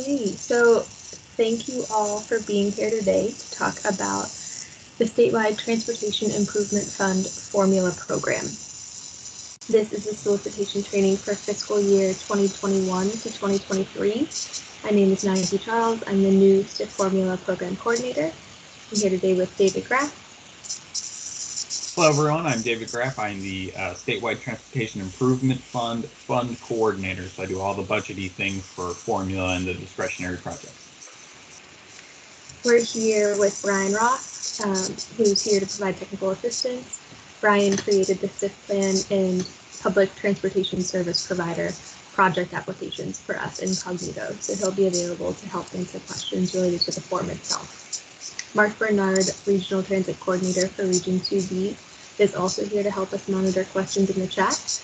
Okay, so thank you all for being here today to talk about the Statewide Transportation Improvement Fund Formula Program. This is the solicitation training for fiscal year 2021 to 2023. My name is Nancy Charles. I'm the new STIF Formula Program Coordinator. I'm here today with David Graff. Hello everyone, I'm David Graff. I'm the Statewide Transportation Improvement Fund Coordinator, so I do all the budgety things for formula and the discretionary projects. We're here with Brian Ross, who's here to provide technical assistance. Brian created the STIF plan and Public Transportation Service Provider project applications for us incognito, so he'll be available to help answer questions related to the form itself. Mark Bernard, Regional Transit Coordinator for Region 2B, is also here to help us monitor questions in the chat.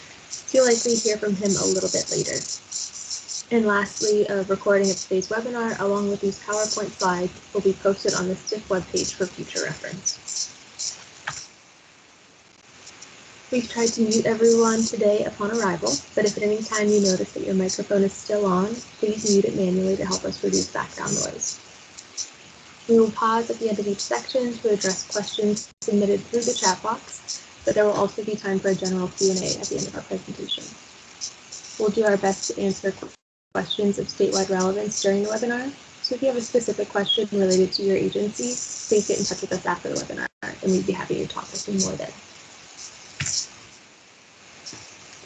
You'll likely hear from him a little bit later. And lastly, a recording of today's webinar, along with these PowerPoint slides, will be posted on the STIF webpage for future reference. We've tried to mute everyone today upon arrival, but if at any time you notice that your microphone is still on, please mute it manually to help us reduce background noise. We will pause at the end of each section to address questions submitted through the chat box, but there will also be time for a general Q&A at the end of our presentation. We'll do our best to answer questions of statewide relevance during the webinar, so if you have a specific question related to your agency, please get in touch with us after the webinar, and we'd be happy to talk with you more then.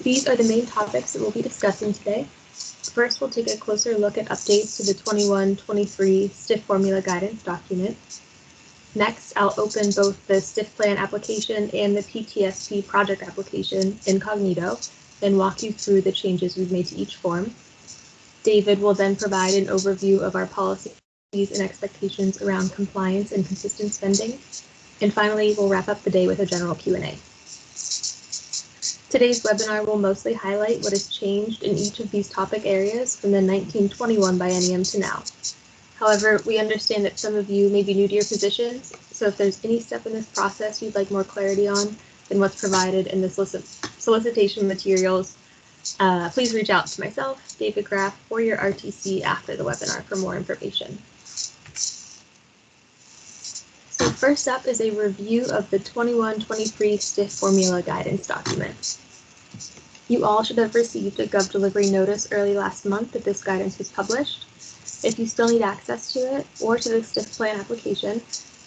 These are the main topics that we'll be discussing today. First, we'll take a closer look at updates to the 21-23 STIF formula guidance document. Next, I'll open both the STIF plan application and the PTSP project application incognito and walk you through the changes we've made to each form. David will then provide an overview of our policies and expectations around compliance and consistent spending. And finally, we'll wrap up the day with a general Q&A. Today's webinar will mostly highlight what has changed in each of these topic areas from the 1921 biennium to now. However, we understand that some of you may be new to your positions, so if there's any step in this process you'd like more clarity on than what's provided in the solicitation materials, please reach out to myself, David Graff, or your RTC after the webinar for more information. So first up is a review of the 21-23 STIF formula guidance document. You all should have received a Gov delivery notice early last month that this guidance was published. If you still need access to it or to the STIF plan application,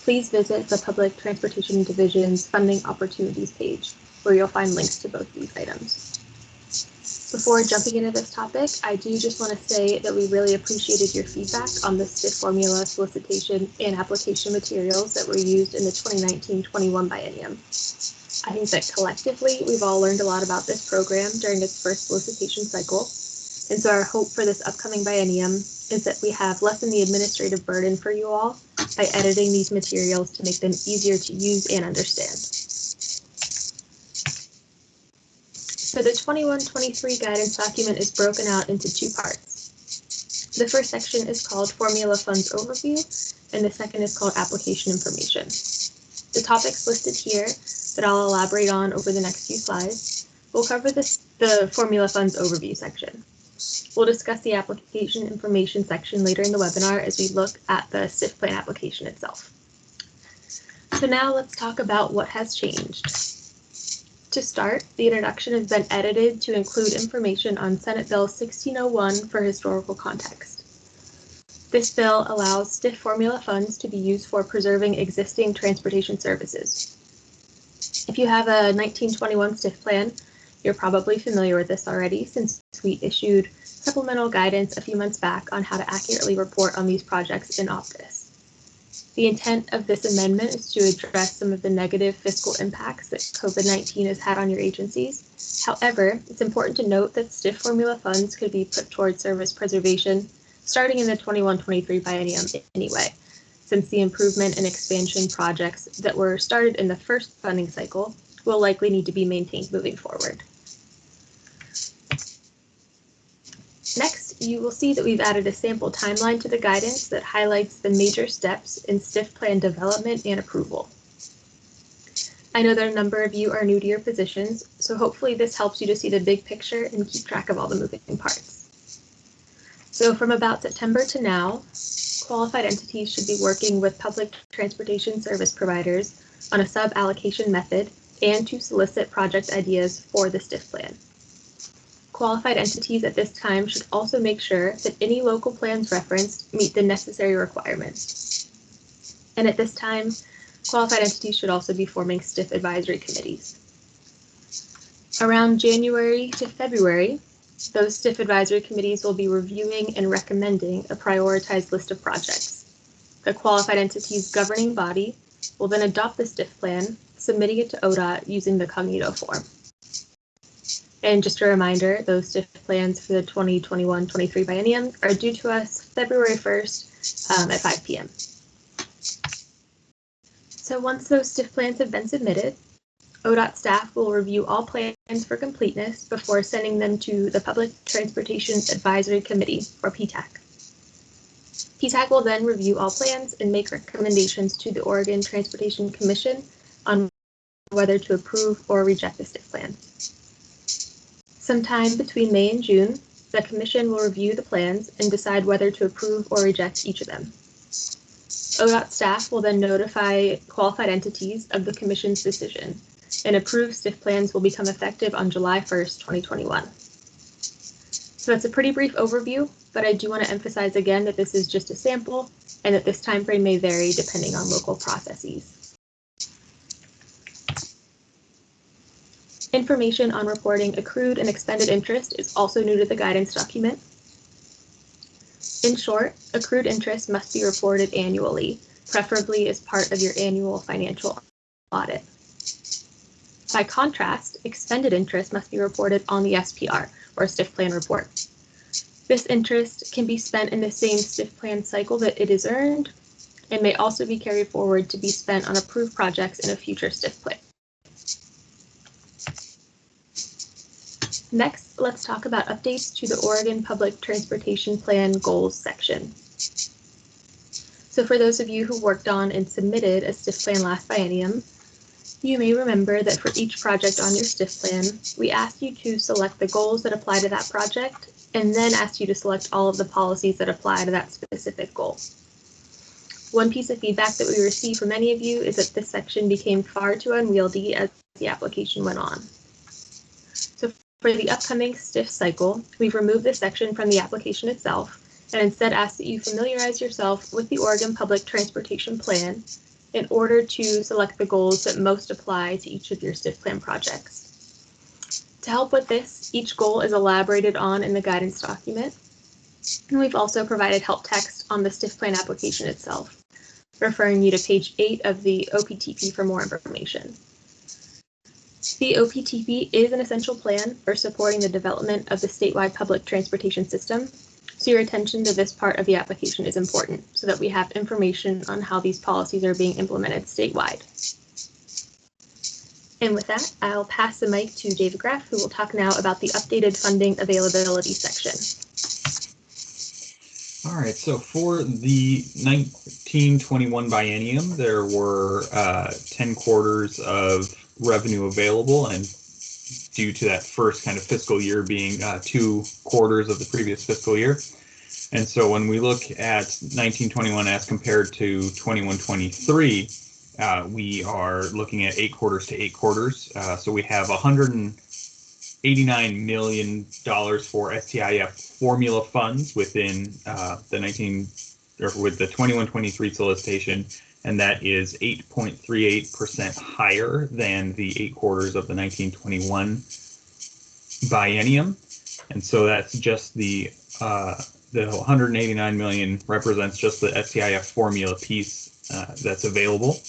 please visit the Public Transportation Division's Funding Opportunities page, where you'll find links to both these items. Before jumping into this topic, I do just want to say that we really appreciated your feedback on the STIF formula solicitation and application materials that were used in the 2019-21 biennium. I think that collectively, we've all learned a lot about this program during its first solicitation cycle. And so our hope for this upcoming biennium is that we have lessened the administrative burden for you all by editing these materials to make them easier to use and understand. So the 21-23 guidance document is broken out into two parts. The first section is called Formula Funds Overview, and the second is called Application Information. The topics listed here that I'll elaborate on over the next few slides will cover the Formula Funds Overview section. We'll discuss the Application Information section later in the webinar as we look at the STIF plan application itself. So now let's talk about what has changed. To start, the introduction has been edited to include information on Senate Bill 1601 for historical context. This bill allows STIF formula funds to be used for preserving existing transportation services. If you have a 1921 STIF plan, you're probably familiar with this already since we issued supplemental guidance a few months back on how to accurately report on these projects in office. The intent of this amendment is to address some of the negative fiscal impacts that COVID-19 has had on your agencies. However, it's important to note that STIF formula funds could be put towards service preservation starting in the 21-23 biennium anyway, since the improvement and expansion projects that were started in the first funding cycle will likely need to be maintained moving forward. Next, you will see that we've added a sample timeline to the guidance that highlights the major steps in STIF plan development and approval. I know that a number of you are new to your positions, so hopefully this helps you to see the big picture and keep track of all the moving parts. So from about September to now, qualified entities should be working with public transportation service providers on a sub-allocation method and to solicit project ideas for the STIF plan. Qualified entities at this time should also make sure that any local plans referenced meet the necessary requirements. And at this time, qualified entities should also be forming STIF advisory committees. Around January to February, those STIF advisory committees will be reviewing and recommending a prioritized list of projects. The qualified entity's governing body will then adopt the STIF plan, submitting it to ODOT using the Cognito form. And just a reminder, those STIF plans for the 2021-23 biennium are due to us February 1st at 5 p.m. So once those STIF plans have been submitted, ODOT staff will review all plans for completeness before sending them to the Public Transportation Advisory Committee, or PTAC. PTAC will then review all plans and make recommendations to the Oregon Transportation Commission on whether to approve or reject the STIF plan. Sometime between May and June, the Commission will review the plans and decide whether to approve or reject each of them. ODOT staff will then notify qualified entities of the Commission's decision, and approved STIF plans will become effective on July 1st, 2021. So that's a pretty brief overview, but I do want to emphasize again that this is just a sample and that this timeframe may vary depending on local processes. Information on reporting accrued and expended interest is also new to the guidance document. In short, accrued interest must be reported annually, preferably as part of your annual financial audit. By contrast, expended interest must be reported on the SPR, or STIF plan report. This interest can be spent in the same STIF plan cycle that it is earned, and may also be carried forward to be spent on approved projects in a future STIF plan. Next, let's talk about updates to the Oregon Public Transportation Plan Goals section. So for those of you who worked on and submitted a STIF plan last biennium, you may remember that for each project on your STIF plan, we asked you to select the goals that apply to that project, and then asked you to select all of the policies that apply to that specific goal. One piece of feedback that we received from many of you is that this section became far too unwieldy as the application went on. So for the upcoming STIF cycle, we've removed this section from the application itself, and instead asked that you familiarize yourself with the Oregon Public Transportation Plan in order to select the goals that most apply to each of your STIF plan projects. To help with this, each goal is elaborated on in the guidance document, and we've also provided help text on the STIF plan application itself, referring you to page 8 of the OPTP for more information. The OPTP is an essential plan for supporting the development of the statewide public transportation system, so your attention to this part of the application is important so that we have information on how these policies are being implemented statewide. And with that, I'll pass the mic to David Graff, who will talk now about the updated funding availability section. All right, so for the 1921 biennium, there were 10 quarters of revenue available, and due to that first kind of fiscal year being 2 quarters of the previous fiscal year. And so when we look at 1921 as compared to 21-23, we are looking at 8 quarters to 8 quarters. So we have $189 million for STIF formula funds within with the 21-23 solicitation, and that is 8.38% higher than the 8 quarters of the 1921 biennium. And so that's just the 189 million represents just the STIF formula piece that's available.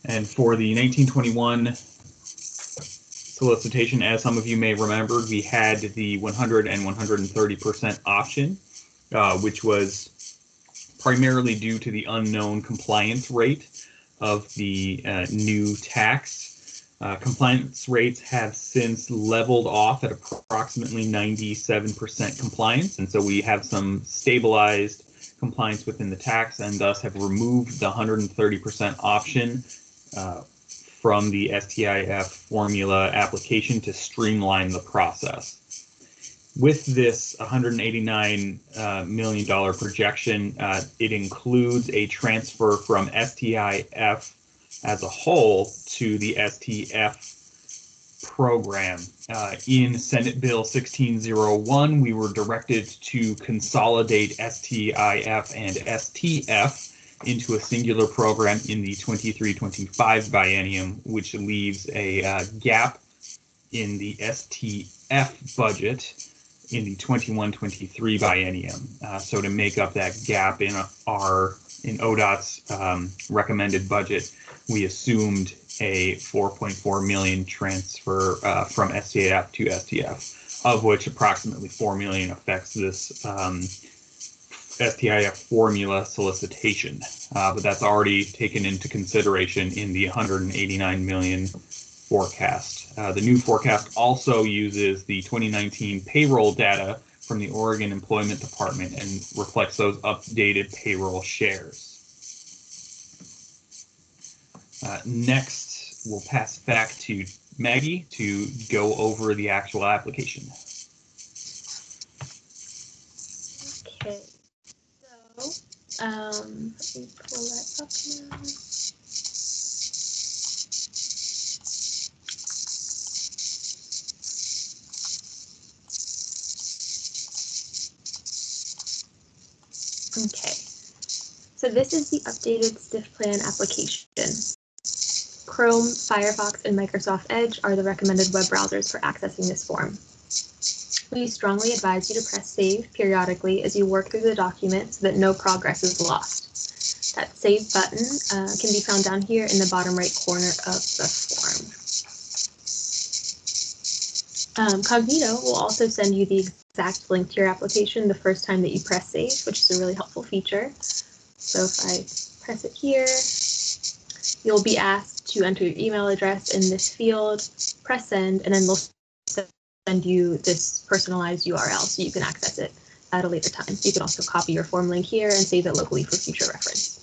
And for the 1921 solicitation, as some of you may remember, we had the 100 and 130% option, which was primarily due to the unknown compliance rate of the new tax. Compliance rates have since leveled off at approximately 97% compliance, and so we have some stabilized compliance within the tax, and thus have removed the 130% option from the STIF formula application to streamline the process. With this $189 million projection, it includes a transfer from STIF as a whole to the STF program. In Senate Bill 1601, we were directed to consolidate STIF and STF into a singular program in the 23-25 biennium, which leaves a gap in the STF budget in the 21-23 biennium. So to make up that gap in ODOT's recommended budget, we assumed a $4.4 million transfer from STF to STF, of which approximately $4 million affects this STIF formula solicitation, but that's already taken into consideration in the $189 million forecast. The new forecast also uses the 2019 payroll data from the Oregon Employment Department and reflects those updated payroll shares. Next, we'll pass back to Maggie to go over the actual application. Okay, so let me pull that up now. Okay, so this is the updated STIF plan application. Chrome, Firefox, and Microsoft Edge are the recommended web browsers for accessing this form. We strongly advise you to press save periodically as you work through the document so that no progress is lost. That save button can be found down here in the bottom right corner of the form. Cognito will also send you the exact link to your application the first time that you press save, which is a really helpful feature. So if I press it here, you'll be asked to enter your email address in this field, press send, and then they'll send you this personalized URL so you can access it at a later time. You can also copy your form link here and save it locally for future reference.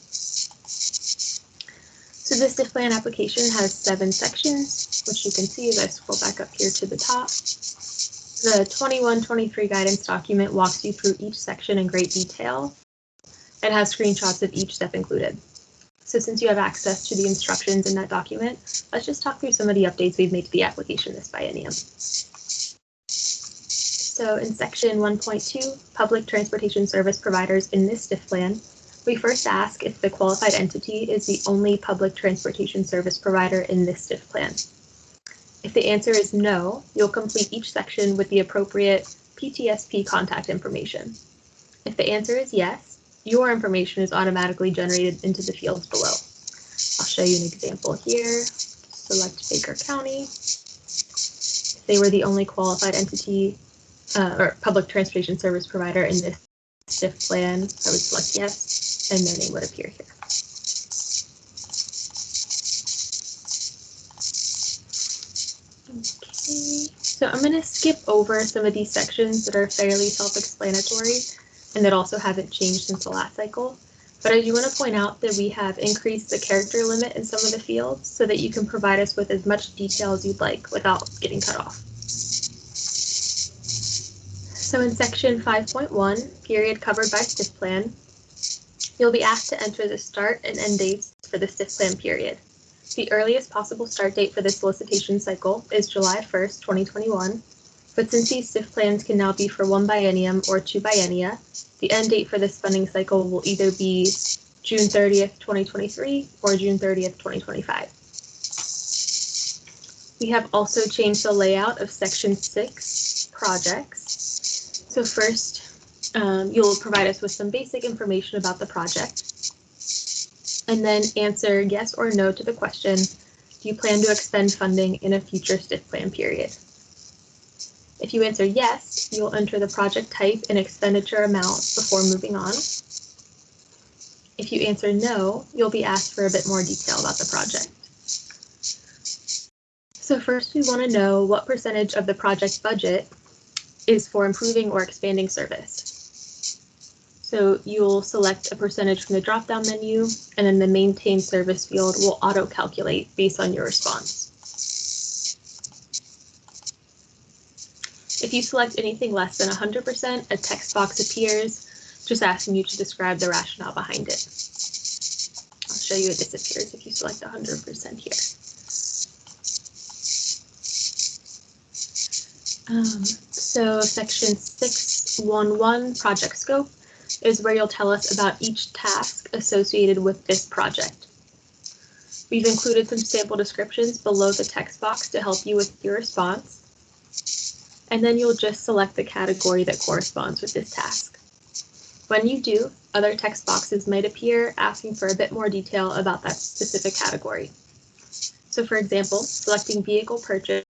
So this STIF plan application has 7 sections, which you can see as I scroll back up here to the top. The 21-23 guidance document walks you through each section in great detail and has screenshots of each step included. So since you have access to the instructions in that document, let's just talk through some of the updates we've made to the application this biennium. So in section 1.2, public transportation service providers in this STIF plan, we first ask if the qualified entity is the only public transportation service provider in this STIF plan. If the answer is no, you'll complete each section with the appropriate PTSP contact information. If the answer is yes, your information is automatically generated into the fields below. I'll show you an example here. Select Baker County. If they were the only qualified entity or public transportation service provider in this STIF plan, I would select yes, and their name would appear here. Okay, so I'm going to skip over some of these sections that are fairly self-explanatory and that also haven't changed since the last cycle. But I do want to point out that we have increased the character limit in some of the fields so that you can provide us with as much detail as you'd like without getting cut off. So in section 5.1, period covered by STIF plan, you'll be asked to enter the start and end dates for the STIF plan period. The earliest possible start date for this solicitation cycle is July 1st, 2021, but since these STIF plans can now be for 1 biennium or 2 biennia, the end date for this funding cycle will either be June 30th, 2023 or June 30th, 2025. We have also changed the layout of section 6, projects. So first, you'll provide us with some basic information about the project, and then answer yes or no to the question, do you plan to expend funding in a future STIF plan period? If you answer yes, you'll enter the project type and expenditure amount before moving on. If you answer no, you'll be asked for a bit more detail about the project. So first, we want to know what percentage of the project budget is for improving or expanding service. So you'll select a percentage from the drop-down menu, and then the maintain service field will auto-calculate based on your response. If you select anything less than 100%, a text box appears just asking you to describe the rationale behind it. I'll show you it disappears if you select 100% here. So section 611, project scope, is where you'll tell us about each task associated with this project. We've included some sample descriptions below the text box to help you with your response. And then you'll just select the category that corresponds with this task. When you do, other text boxes might appear asking for a bit more detail about that specific category. So for example, selecting vehicle purchase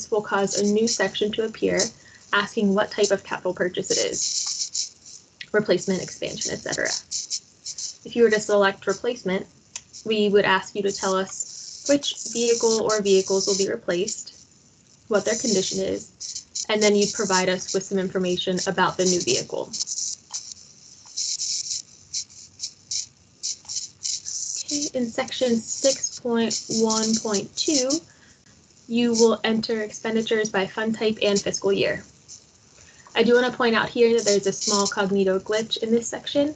will cause a new section to appear asking what type of capital purchase it is, replacement, expansion, etc. If you were to select replacement, we would ask you to tell us which vehicle or vehicles will be replaced, what their condition is, and then you'd provide us with some information about the new vehicle. Okay, in section 6.1.2, you will enter expenditures by fund type and fiscal year. I do want to point out here that there's a small cognito glitch in this section.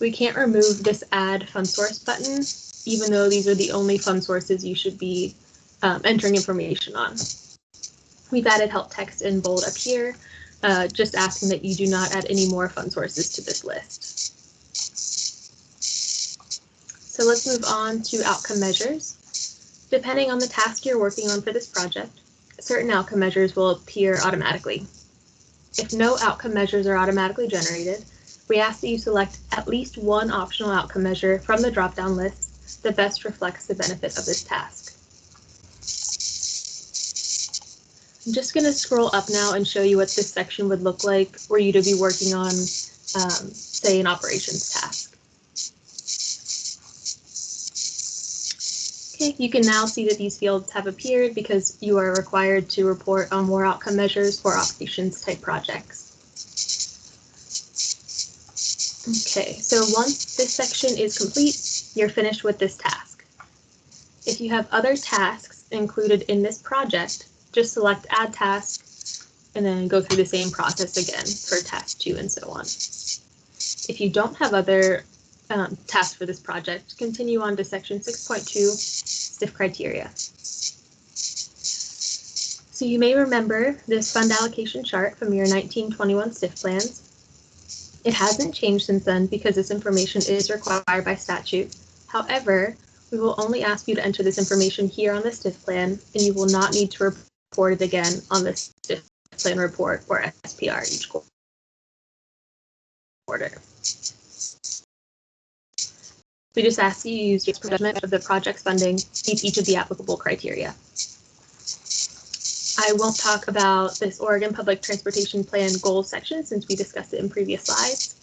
We can't remove this add fund source button, even though these are the only fund sources you should be entering information on. We've added help text in bold up here, just asking that you do not add any more fund sources to this list. So let's move on to outcome measures. Depending on the task you're working on for this project, certain outcome measures will appear automatically. If no outcome measures are automatically generated, we ask that you select at least one optional outcome measure from the drop-down list that best reflects the benefit of this task. I'm just going to scroll up now and show you what this section would look like were you to be working on, say, an operations task. Okay, you can now see that these fields have appeared because you are required to report on more outcome measures for operations type projects. Okay, so once this section is complete, you're finished with this task. If you have other tasks included in this project, just select Add Task and then go through the same process again for task 2 and so on. If you don't have other tasks for this project, continue on to section 6.2, STIF criteria. So you may remember this fund allocation chart from your 1921 STIF plans. It hasn't changed since then because this information is required by statute. However, we will only ask you to enter this information here on the STIF plan, and you will not need to report it again on the STIF plan report or SPR each quarter. We just ask you to use your judgment of the project's funding meet each of the applicable criteria. I won't talk about this Oregon Public Transportation Plan goals section since we discussed it in previous slides.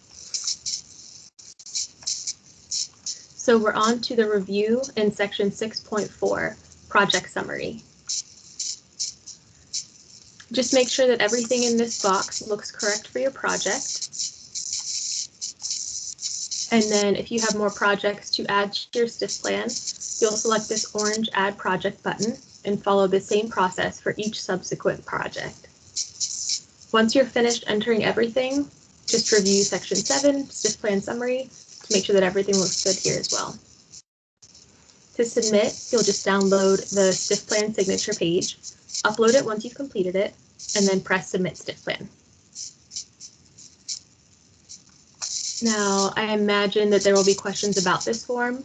So we're on to the review in section 6.4, project summary. Just make sure that everything in this box looks correct for your project. And then if you have more projects to add to your STIF plan, you'll select this orange Add Project button and follow the same process for each subsequent project. Once you're finished entering everything, just review section 7, STIF plan summary, to make sure that everything looks good here as well. To submit, you'll just download the STIF plan signature page, upload it once you've completed it, and then press Submit STIF plan. Now, I imagine that there will be questions about this form,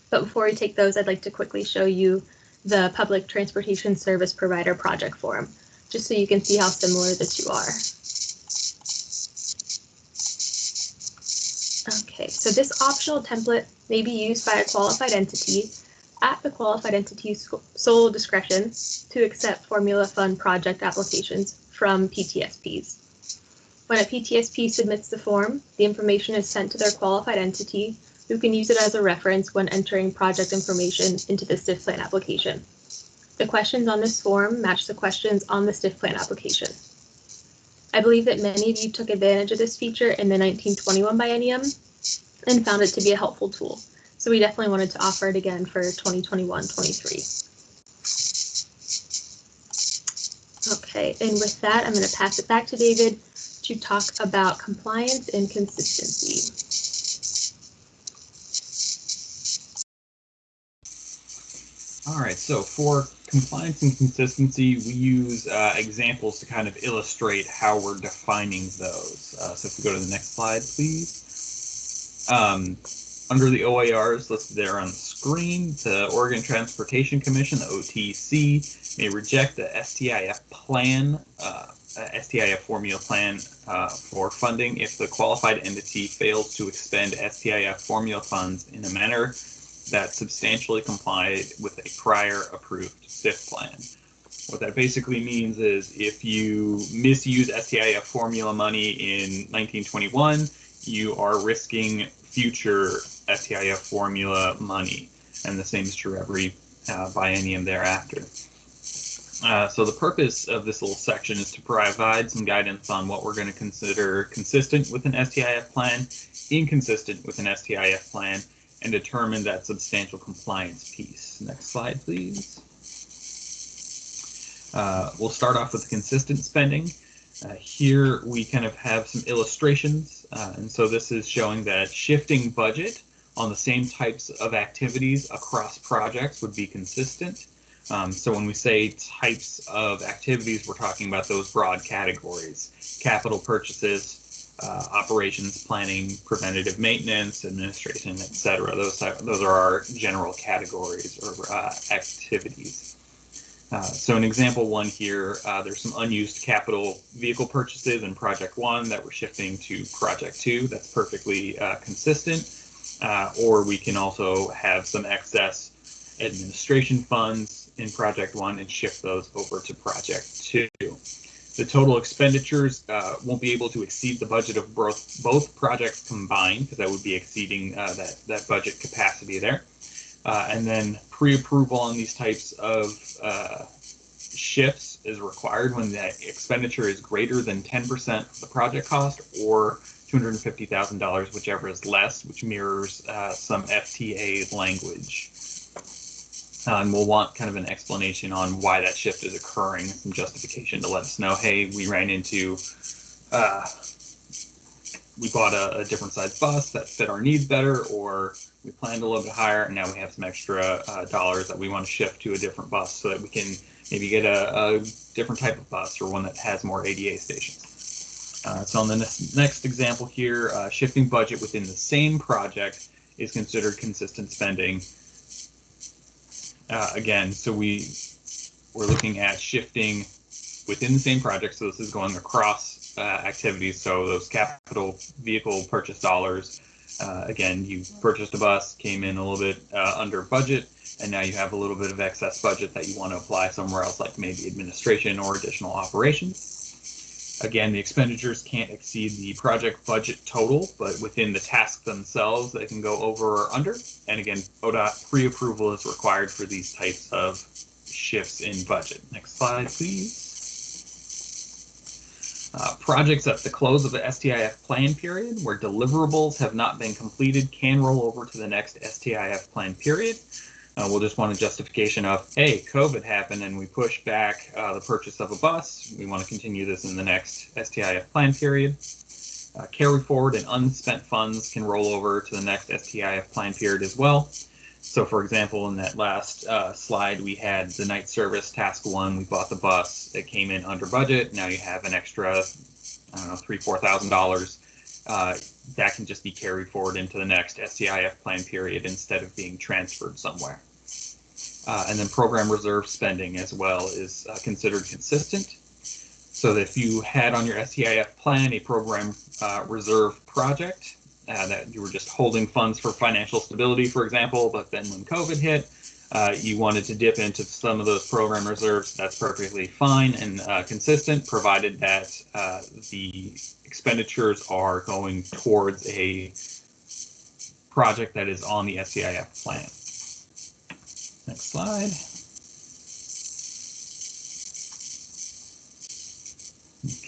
but before we take those, I'd like to quickly show you the Public Transportation Service Provider project form, just so you can see how similar the two are. Okay, so this optional template may be used by a qualified entity at the qualified entity's sole discretion to accept formula fund project applications from PTSPs. When a PTSP submits the form, the information is sent to their qualified entity, who can use it as a reference when entering project information into the STIF plan application. The questions on this form match the questions on the STIF plan application. I believe that many of you took advantage of this feature in the 1921 biennium and found it to be a helpful tool. So we definitely wanted to offer it again for 2021-23. Okay. Okay, and with that, I'm going to pass it back to David to talk about compliance and consistency. All right, so for compliance and consistency, we use examples to kind of illustrate how we're defining those. So if we go to the next slide, please. Under the OARs listed there on the screen, the Oregon Transportation Commission, the OTC, may reject the STIF plan, STIF formula plan for funding if the qualified entity fails to expend STIF formula funds in a manner that substantially complied with a prior approved STIF plan. What that basically means is if you misuse STIF formula money in 1921, you are risking future STIF formula money, and the same is true every biennium thereafter. So the purpose of this little section is to provide some guidance on what we're going to consider consistent with an STIF plan, inconsistent with an STIF plan, and determine that substantial compliance piece. Next slide, please. We'll start off with consistent spending. Here we kind of have some illustrations, and so this is showing that shifting budget on the same types of activities across projects would be consistent. So when we say types of activities, we're talking about those broad categories: capital purchases, operations planning, preventative maintenance, administration, etc. Those are our general categories or activities. So in example one here, there's some unused capital vehicle purchases in project 1 that we're shifting to project 2. That's perfectly consistent. Or we can also have some excess administration funds in project 1 and shift those over to project 2. The total expenditures won't be able to exceed the budget of both projects combined, because that would be exceeding that budget capacity there. And then pre-approval on these types of shifts is required when the expenditure is greater than 10% of the project cost or $250,000, whichever is less, which mirrors some FTA language. And we'll want kind of an explanation on why that shift is occurring, some justification to let us know, hey, we ran into, we bought a different size bus that fit our needs better, or we planned a little bit higher and now we have some extra dollars that we want to shift to a different bus so that we can maybe get a different type of bus or one that has more ADA stations. So on the next example here, shifting budget within the same project is considered consistent spending. Again, so we're looking at shifting within the same project. So this is going across activities. So those capital vehicle purchase dollars, again, you purchased a bus, came in a little bit under budget, and now you have a little bit of excess budget that you want to apply somewhere else, like maybe administration or additional operations. Again, the expenditures can't exceed the project budget total, but within the task themselves, they can go over or under. And again, ODOT pre-approval is required for these types of shifts in budget. Next slide, please. Projects at the close of the STIF plan period where deliverables have not been completed can roll over to the next STIF plan period. We'll just want a justification of, hey, COVID happened and we pushed back the purchase of a bus. We want to continue this in the next STIF plan period. Carry forward and unspent funds can roll over to the next STIF plan period as well. So for example, in that last slide, we had the night service task 1. We bought the bus. It came in under budget. Now you have an extra, I don't know, $3,000, $4,000. That can just be carried forward into the next STIF plan period instead of being transferred somewhere. And then program reserve spending as well is considered consistent. So that if you had on your STIF plan a program reserve project that you were just holding funds for financial stability, for example, but then when COVID hit, you wanted to dip into some of those program reserves, that's perfectly fine and consistent, provided that the expenditures are going towards a project that is on the STIF plan. Next slide.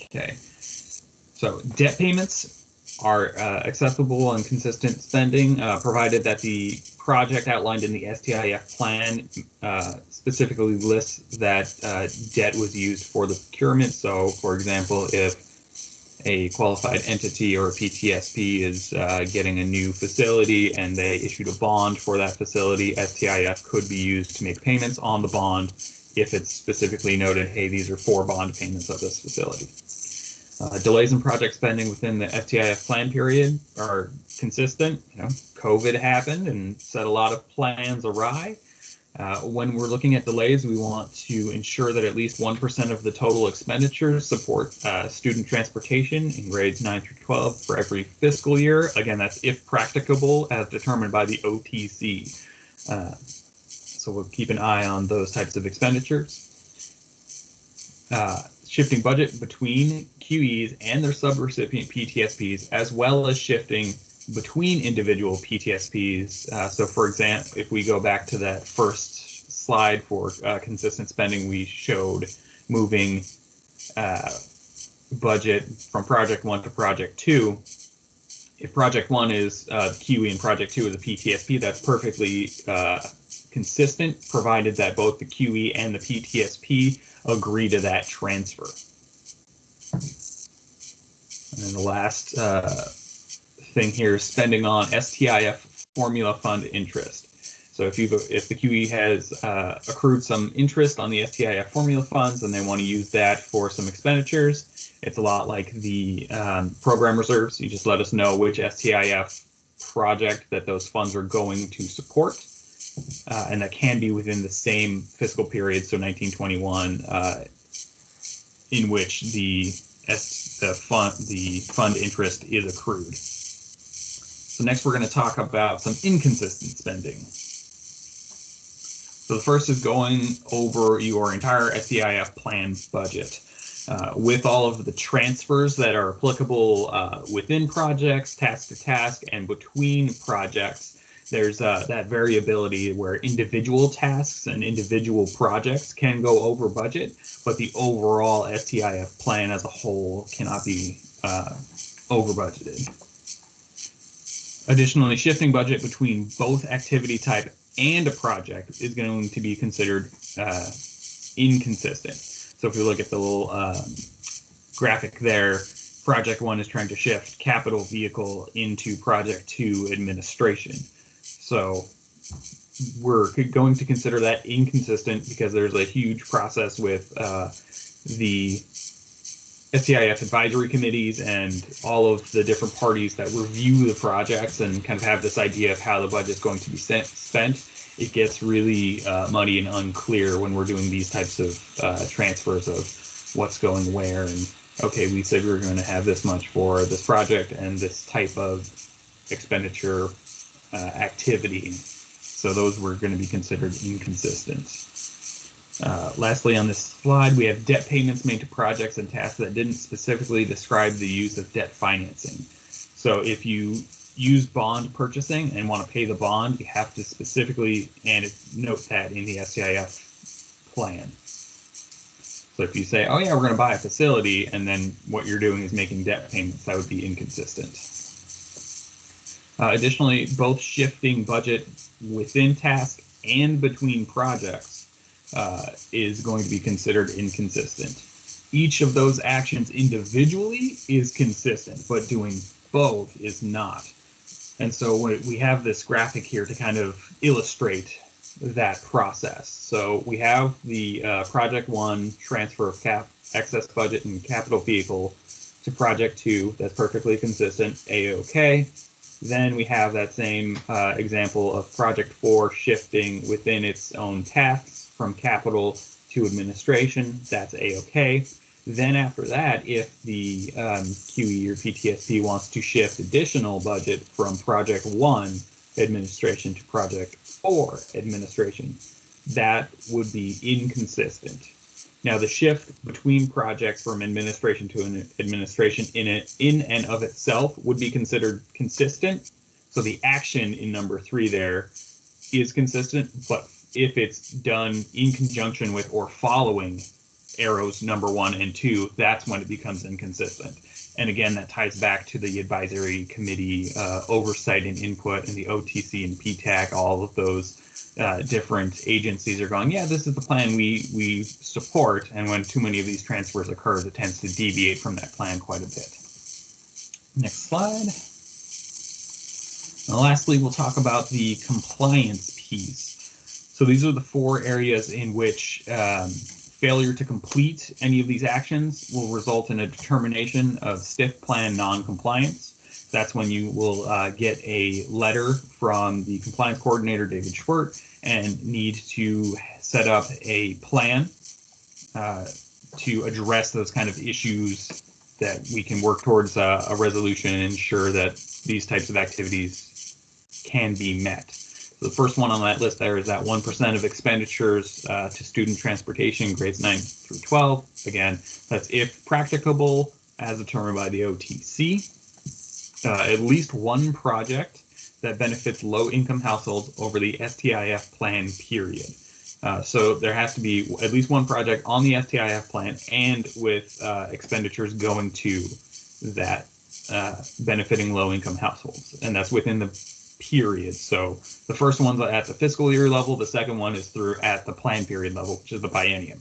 Okay, so debt payments are acceptable and consistent spending, provided that the project outlined in the STIF plan specifically lists that debt was used for the procurement. So, for example, if a qualified entity or a PTSP is getting a new facility and they issued a bond for that facility, STIF could be used to make payments on the bond if it's specifically noted, hey, these are 4 bond payments of this facility. Delays in project spending within the STIF plan period are consistent. COVID happened and set a lot of plans awry. When we're looking at delays, we want to ensure that at least 1% of the total expenditures support student transportation in grades 9 through 12 for every fiscal year. Again, that's if practicable as determined by the OTC. So we'll keep an eye on those types of expenditures. Shifting budget between QEs and their subrecipient PTSPs, as well as shifting between individual PTSPs. So for example, if we go back to that first slide for consistent spending, we showed moving budget from project 1 to project 2. If project 1 is QE and project 2 is a PTSP, that's perfectly consistent, provided that both the QE and the PTSP agree to that transfer. And then the last thing here is spending on STIF formula fund interest. So if the QE has accrued some interest on the STIF formula funds and they want to use that for some expenditures, it's a lot like the program reserves. You just let us know which STIF project that those funds are going to support. And that can be within the same fiscal period, so 1921, in which the fund interest is accrued. So next we're going to talk about some inconsistent spending. So the first is going over your entire STIF plan budget. With all of the transfers that are applicable within projects, task to task, and between projects, there's that variability where individual tasks and individual projects can go over budget, but the overall STIF plan as a whole cannot be over budgeted. Additionally, shifting budget between both activity type and a project is going to be considered inconsistent. So if we look at the little graphic there, project 1 is trying to shift capital vehicle into project 2 administration. So we're going to consider that inconsistent because there's a huge process with the STIF advisory committees and all of the different parties that review the projects and kind of have this idea of how the budget's going to be spent. It gets really muddy and unclear when we're doing these types of transfers of what's going where. And okay, we said we were going to have this much for this project and this type of expenditure activity. So those were going to be considered inconsistent. Lastly, on this slide, we have debt payments made to projects and tasks that didn't specifically describe the use of debt financing. So if you use bond purchasing and want to pay the bond, you have to specifically note that in the STIF plan. So if you say, oh yeah, we're going to buy a facility, and then what you're doing is making debt payments, that would be inconsistent. Additionally, both shifting budget within task and between projects is going to be considered inconsistent. Each of those actions individually is consistent, but doing both is not. And so we have this graphic here to kind of illustrate that process. So we have the project 1 transfer of excess budget and capital vehicle to project 2. That's perfectly consistent, A-OK. Then we have that same example of project 4 shifting within its own tasks from capital to administration. That's A-OK. Then after that, if the QE or PTSP wants to shift additional budget from project 1 administration to project 4 administration, that would be inconsistent. Now, the shift between projects from administration to an administration in and of itself would be considered consistent. So the action in number 3 there is consistent, but if it's done in conjunction with or following arrows number 1 and 2, that's when it becomes inconsistent. And again, that ties back to the advisory committee oversight and input, and the OTC and PTAC. All of those different agencies are going, yeah, this is the plan we support. And when too many of these transfers occur, it tends to deviate from that plan quite a bit. Next slide. And lastly, we'll talk about the compliance piece. So these are the 4 areas in which failure to complete any of these actions will result in a determination of STIF plan non-compliance. That's when you will get a letter from the compliance coordinator, David Schwert, and need to set up a plan to address those kind of issues that we can work towards a resolution and ensure that these types of activities can be met. So the first one on that list there is that 1% of expenditures to student transportation, grades 9 through 12. Again, that's if practicable, as determined by the OTC. At least one project that benefits low-income households over the STIF plan period. So there has to be at least one project on the STIF plan and with expenditures going to that benefiting low-income households, and that's within the period. So the first one's at the fiscal year level, the second one is through at the plan period level, which is the biennium.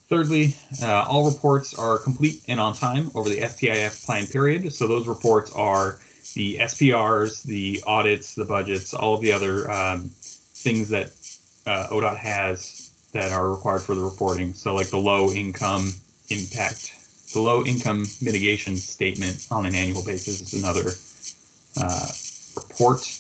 Thirdly, all reports are complete and on time over the STIF plan period. So those reports are the SPRs, the audits, the budgets, all of the other things that ODOT has that are required for the reporting. So like the low income impact, the low income mitigation statement on an annual basis is another report.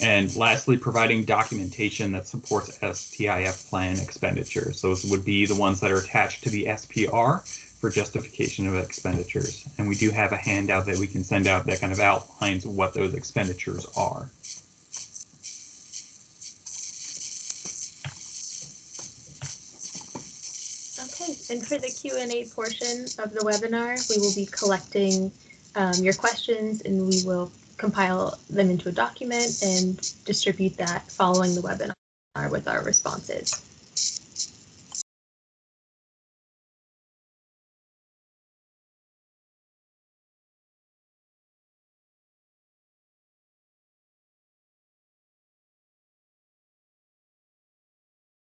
And lastly, providing documentation that supports STIF plan expenditures. Those would be the ones that are attached to the SPR for justification of expenditures. And we do have a handout that we can send out that kind of outlines what those expenditures are. Okay, and for the Q&A portion of the webinar, we will be collecting your questions, and we will compile them into a document and distribute that following the webinar with our responses.